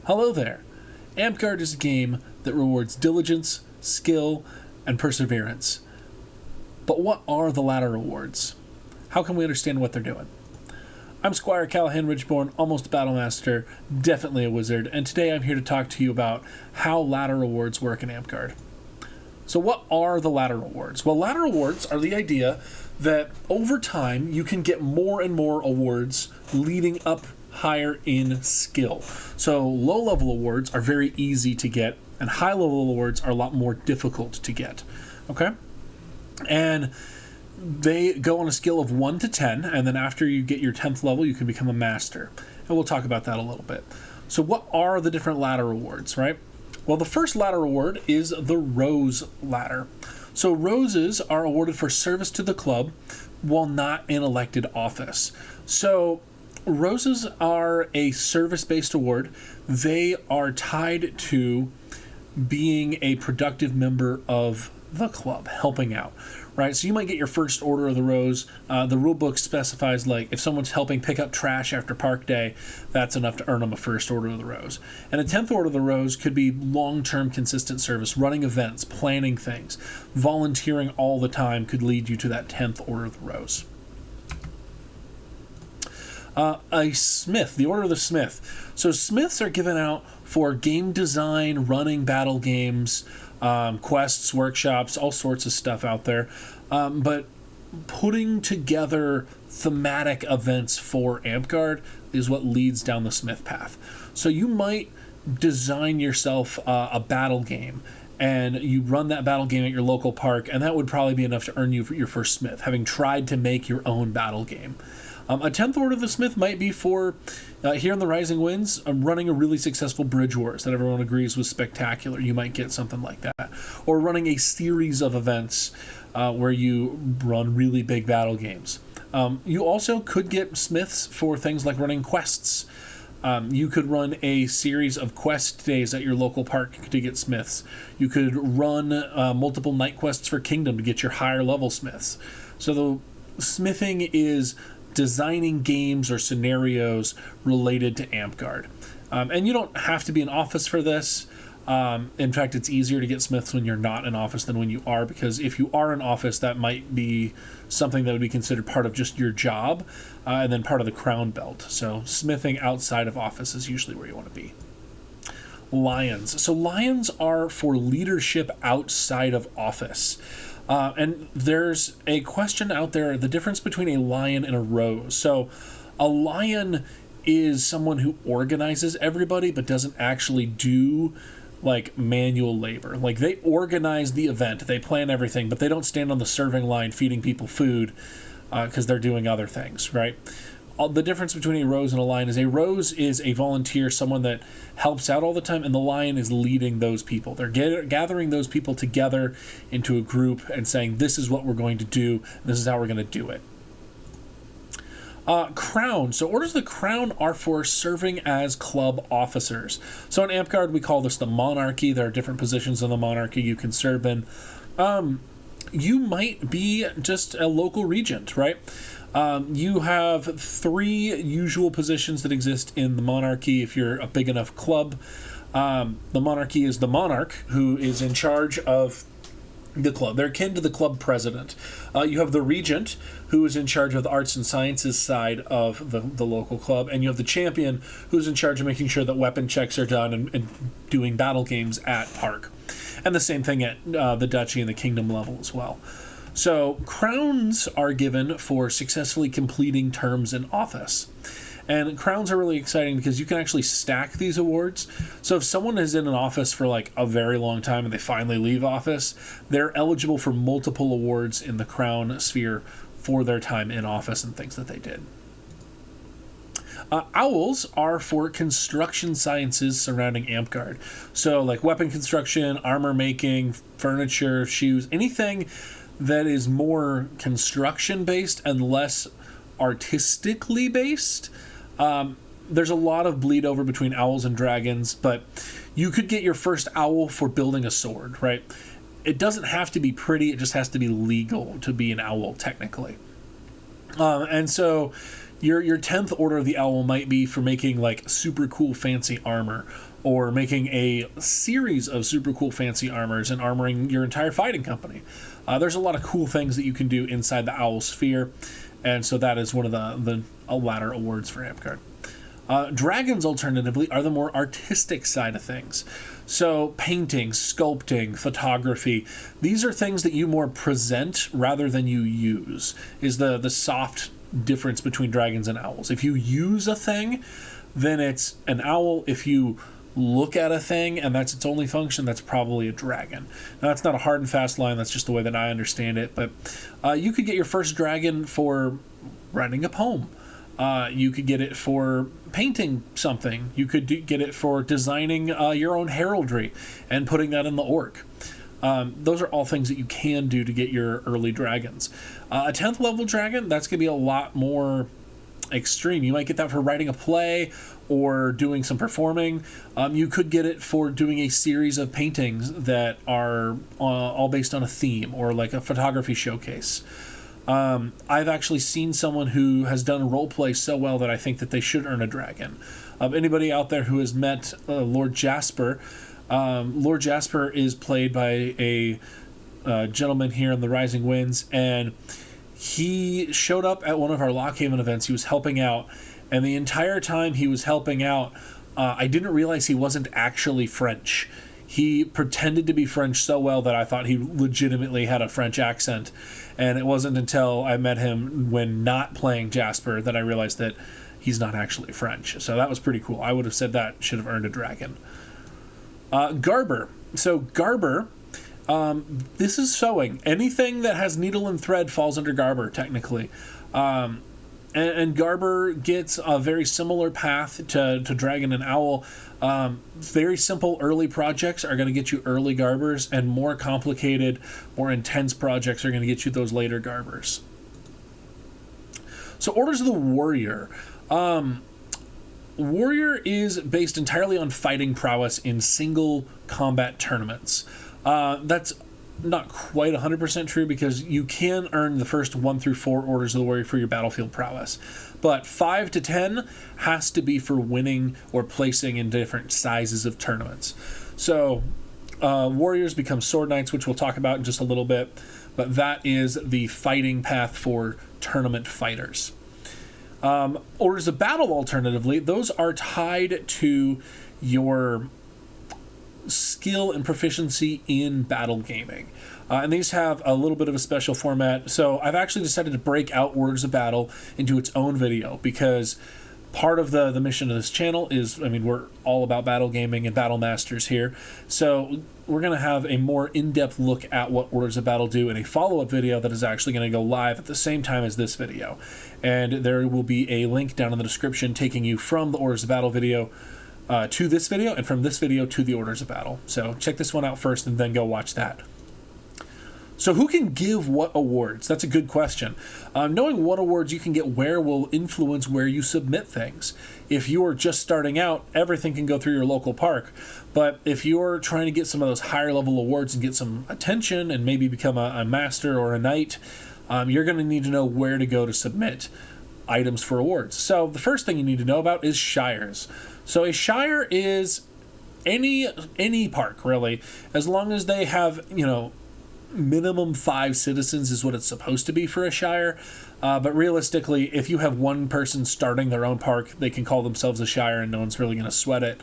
Hello there. Amtgard is a game that rewards diligence, skill, and perseverance. But what are the latter rewards? How can we understand what they're doing? I'm Squire Callahan Ridgeborn, almost a Battlemaster, definitely a wizard, and today I'm here to talk to you about how ladder rewards work in Amtgard. So what are the ladder rewards? Well, ladder rewards are the idea that over time you can get more and more awards leading up higher in skill. So low-level awards are very easy to get, and high-level awards are a lot more difficult to get. Okay? And they go on a scale of 1 to 10, and then after you get your 10th level, you can become a master. And we'll talk about that a little bit. So what are the different ladder rewards, right? Well, the first ladder reward is the Rose Ladder. So roses are awarded for service to the club while not in elected office. So roses are a service-based award. They are tied to being a productive member of the club, helping out, right? So you might get your first Order of the Rose. The rule book specifies, like, if someone's helping pick up trash after park day, that's enough to earn them a first Order of the Rose. And a 10th Order of the Rose could be long-term consistent service, running events, planning things. Volunteering all the time could lead you to that 10th Order of the Rose. A Smith, the Order of the Smith. So Smiths are given out for game design, running battle games, quests, workshops, all sorts of stuff out there. But putting together thematic events for Amtgard is what leads down the Smith path. So you might design yourself a battle game, and you run that battle game at your local park, and that would probably be enough to earn you your first Smith, having tried to make your own battle game. A 10th Order of the Smith might be for, here in the Rising Winds, running a really successful Bridge Wars that everyone agrees was spectacular. You might get something like that. Or running a series of events where you run really big battle games. You also could get Smiths for things like running quests. You could run a series of quest days at your local park to get Smiths. You could run multiple night quests for Kingdom to get your higher level Smiths. So the smithing is designing games or scenarios related to Amtgard. And you don't have to be in office for this. In fact, it's easier to get Smiths when you're not in office than when you are, because if you are in office, that might be something that would be considered part of just your job, and then part of the crown belt. So smithing outside of office is usually where you want to be. Lions. So lions are for leadership outside of office. And there's a question out there, the difference between a lion and a rose. So a lion is someone who organizes everybody but doesn't actually do like manual labor. Like, they organize the event, they plan everything, but they don't stand on the serving line feeding people food because they're doing other things, right? The difference between a rose and a lion is a rose is a volunteer, someone that helps out all the time, and the lion is leading those people. They're gathering those people together into a group and saying, this is what we're going to do, this is how we're going to do it. Crown. So Orders of the Crown are for serving as club officers. So in Amtgard, we call this the monarchy. There are different positions in the monarchy you can serve in. You might be just a local regent, right? You have 3 usual positions that exist in the monarchy if you're a big enough club. The monarchy is the monarch, who is in charge of the club. They're akin to the club president. You have the regent, who is in charge of the arts and sciences side of the local club, and you have the champion, who's in charge of making sure that weapon checks are done and doing battle games at park. And the same thing at the duchy and the kingdom level as well. So crowns are given for successfully completing terms in office. And crowns are really exciting because you can actually stack these awards. So if someone is in an office for like a very long time and they finally leave office, they're eligible for multiple awards in the crown sphere for their time in office and things that they did. Owls are for construction sciences surrounding Amtgard. So like weapon construction, armor making, furniture, shoes, anything that is more construction based and less artistically based. There's a lot of bleed over between owls and dragons, but you could get your first owl for building a sword, right? It doesn't have to be pretty, it just has to be legal to be an owl, technically. And so your 10th order of the owl might be for making like super cool fancy armor, or making a series of super cool fancy armors and armoring your entire fighting company. There's a lot of cool things that you can do inside the Owl Sphere, and so that is one of the latter awards for Amtgard. Dragons, alternatively, are the more artistic side of things. So painting, sculpting, photography, these are things that you more present rather than you use, is the soft difference between dragons and owls. If you use a thing, then it's an owl. If you look at a thing and that's its only function, that's probably a dragon. Now, that's not a hard and fast line. That's just the way that I understand it. But you could get your first dragon for writing a poem. You could get it for painting something. You could get it for designing your own heraldry and putting that in the orc. Those are all things that you can do to get your early dragons. A 10th level dragon, that's going to be a lot more extreme. You might get that for writing a play or doing some performing. You could get it for doing a series of paintings that are all based on a theme, or like a photography showcase. I've actually seen someone who has done role play so well that I think that they should earn a dragon. Anybody out there who has met Lord Jasper, Lord Jasper is played by a gentleman here in the Rising Winds, and he showed up at one of our Lockhaven events. He was helping out, and the entire time he was helping out, I didn't realize he wasn't actually French. He pretended to be French so well that I thought he legitimately had a French accent. And it wasn't until I met him when not playing Jasper that I realized that he's not actually French. So that was pretty cool. I would have said that should have earned a dragon. Garber. So Garber, this is sewing. Anything that has needle and thread falls under Garber, technically. And Garber gets a very similar path to Dragon and Owl. Very simple early projects are going to get you early Garbers, and more complicated, more intense projects are going to get you those later Garbers. So Orders of the Warrior. Warrior is based entirely on fighting prowess in single combat tournaments. That's not quite 100% true, because you can earn the first 1 through 4 Orders of the Warrior for your battlefield prowess. But 5 to 10 has to be for winning or placing in different sizes of tournaments. So Warriors become Sword Knights, which we'll talk about in just a little bit. But that is the fighting path for tournament fighters. Orders of Battle, alternatively, those are tied to your skill and proficiency in battle gaming. And these have a little bit of a special format. So I've actually decided to break out Orders of Battle into its own video, because part of the mission of this channel is, we're all about battle gaming and battle masters here. So we're going to have a more in-depth look at what Orders of Battle do in a follow-up video that is actually going to go live at the same time as this video. And there will be a link down in the description taking you from the Orders of Battle video to this video, and from this video to the Orders of Battle. So check this one out first and then go watch that. So who can give what awards? That's a good question. Knowing what awards you can get where will influence where you submit things. If you're just starting out, everything can go through your local park. But if you're trying to get some of those higher level awards and get some attention and maybe become a master or a knight, you're going to need to know where to go to submit items for awards. So the first thing you need to know about is shires. So a shire is any park, really, as long as they have, minimum 5 citizens is what it's supposed to be for a shire. But realistically, if you have one person starting their own park, they can call themselves a shire and no one's really going to sweat it.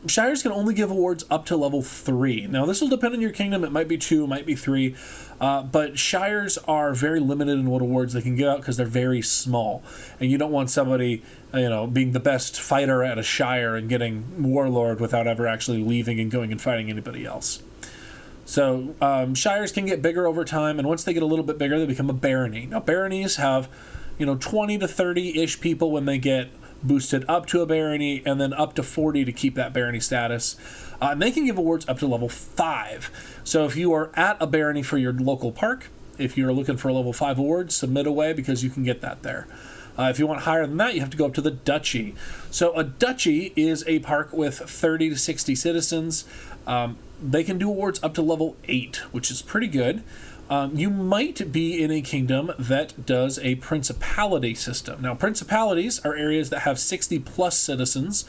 Shires can only give awards up to level 3. Now, this will depend on your kingdom. It might be 2, it might be 3. But shires are very limited in what awards they can give out because they're very small. And you don't want somebody, being the best fighter at a shire and getting warlord without ever actually leaving and going and fighting anybody else. So shires can get bigger over time, and once they get a little bit bigger, they become a barony. Now, baronies have, 20 to 30-ish people when they get boosted up to a barony, and then up to 40 to keep that barony status. And they can give awards up to level 5. So if you are at a barony for your local park, if you're looking for a level 5 award, submit away, because you can get that there. If you want higher than that, you have to go up to the duchy. So a duchy is a park with 30 to 60 citizens. They can do awards up to level 8, which is pretty good. You might be in a kingdom that does a principality system. Now, principalities are areas that have 60 plus citizens,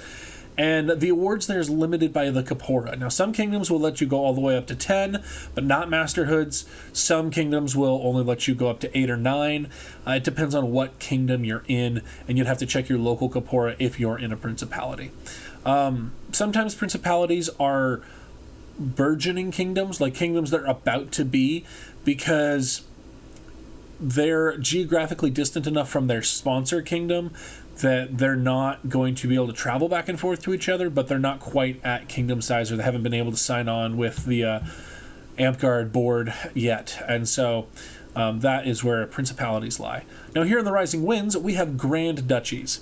And the awards there is limited by the Corpora. Now, some kingdoms will let you go all the way up to 10, but not masterhoods. Some kingdoms will only let you go up to 8 or 9. It depends on what kingdom you're in, and you'd have to check your local Corpora if you're in a principality. Sometimes principalities are burgeoning kingdoms, like kingdoms that are about to be, because they're geographically distant enough from their sponsor kingdom that they're not going to be able to travel back and forth to each other, but they're not quite at kingdom size, or they haven't been able to sign on with the Amtgard board yet. And so that is where principalities lie. Now, here in the Rising Winds, we have Grand Duchies.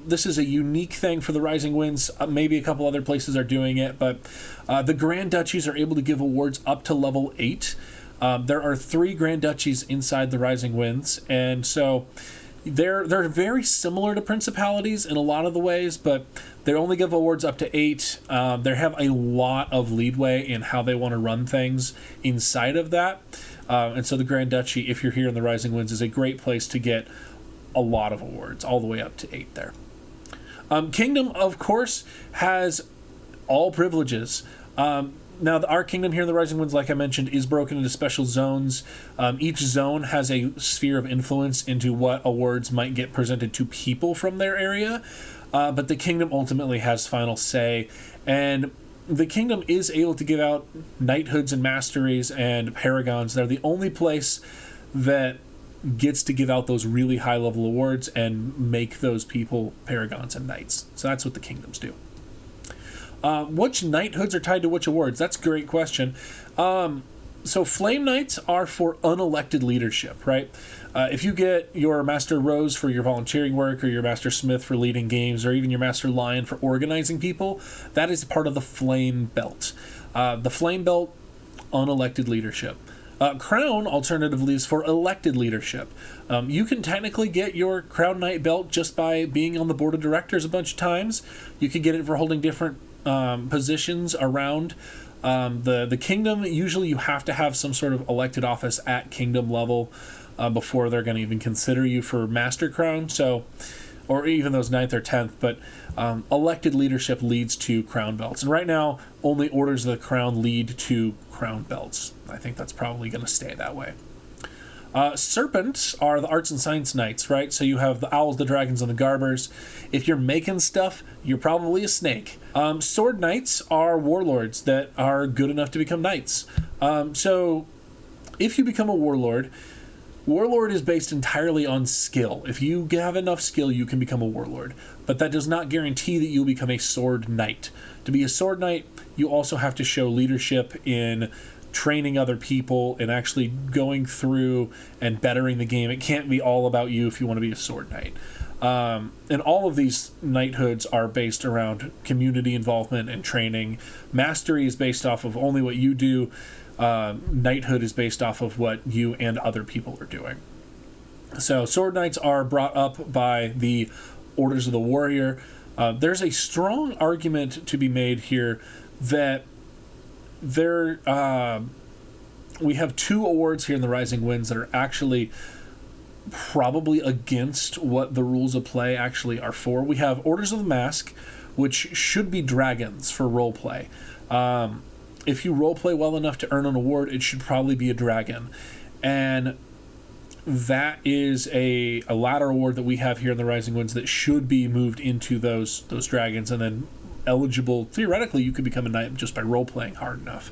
This is a unique thing for the Rising Winds. Maybe a couple other places are doing it, but the Grand Duchies are able to give awards up to level 8. There are 3 Grand Duchies inside the Rising Winds, and so they're very similar to principalities in a lot of the ways, but they only give awards up to 8. They have a lot of leadway in how they want to run things inside of that. And so the Grand Duchy, if you're here in the Rising Winds, is a great place to get a lot of awards, all the way up to 8 there. Kingdom, of course, has all privileges. Now, our kingdom here in the Rising Winds, like I mentioned, is broken into special zones. Each zone has a sphere of influence into what awards might get presented to people from their area, but the kingdom ultimately has final say, and the kingdom is able to give out knighthoods and masteries and paragons. They're the only place that gets to give out those really high-level awards and make those people paragons and knights. So that's what the kingdoms do. Which knighthoods are tied to which awards? That's a great question. So Flame Knights are for unelected leadership, right? If you get your Master Rose for your volunteering work, or your Master Smith for leading games, or even your Master Lion for organizing people, that is part of the Flame Belt. The Flame Belt, unelected leadership. Crown, alternatively, is for elected leadership. You can technically get your Crown Knight belt just by being on the board of directors a bunch of times. You could get it for holding different positions around the kingdom. Usually you have to have some sort of elected office at kingdom level before they're going to even consider you for Master Crown, so, or even those 9th or 10th, but elected leadership leads to crown belts. And right now, only Orders of the Crown lead to crown belts. I think that's probably going to stay that way. Serpents are the Arts and Science Knights, right? So you have the Owls, the Dragons, and the Garbers. If you're making stuff, you're probably a snake. Sword Knights are warlords that are good enough to become knights. So if you become a warlord is based entirely on skill. If you have enough skill, you can become a warlord. But that does not guarantee that you'll become a sword knight. To be a sword knight, you also have to show leadership in training other people and actually going through and bettering the game. It can't be all about you if you want to be a sword knight. And all of these knighthoods are based around community involvement and training. Mastery is based off of only what you do. Knighthood is based off of what you and other people are doing. So sword knights are brought up by the Orders of the Warrior. There's a strong argument to be made here that we have 2 awards here in the Rising Winds that are actually probably against what the rules of play actually are for. We have Orders of the Mask, which should be dragons for roleplay. If you roleplay well enough to earn an award, it should probably be a dragon. And that is a ladder award that we have here in the Rising Winds that should be moved into those dragons, and then eligible, theoretically, you could become a knight just by role-playing hard enough.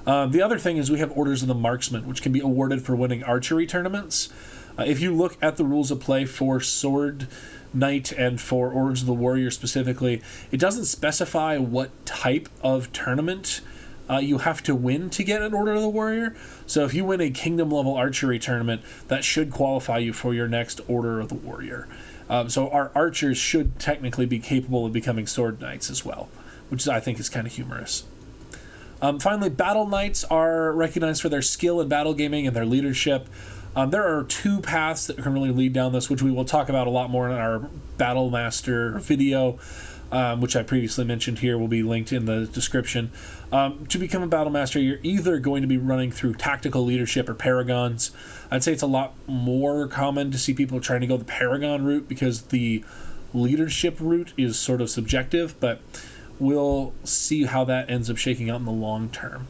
The other thing is we have Orders of the Marksman, which can be awarded for winning archery tournaments. If you look at the rules of play for Sword Knight and for Orders of the Warrior specifically, it doesn't specify what type of tournament you have to win to get an Order of the Warrior. So if you win a kingdom-level archery tournament, that should qualify you for your next Order of the Warrior. So our archers should technically be capable of becoming sword knights as well, which I think is kind of humorous. Finally, battle knights are recognized for their skill in battle gaming and their leadership. There are 2 paths that can really lead down this, which we will talk about a lot more in our Battle Master video, which I previously mentioned here, will be linked in the description. To become a Battle Master, you're either going to be running through tactical leadership or paragons. I'd say it's a lot more common to see people trying to go the paragon route because the leadership route is sort of subjective, but we'll see how that ends up shaking out in the long term.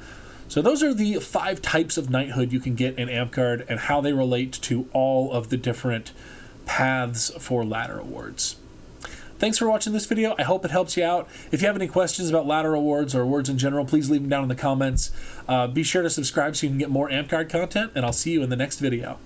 So those are the 5 types of knighthood you can get in Amtgard and how they relate to all of the different paths for ladder awards. Thanks for watching this video. I hope it helps you out. If you have any questions about ladder awards or awards in general, please leave them down in the comments. Be sure to subscribe so you can get more Amtgard content, and I'll see you in the next video.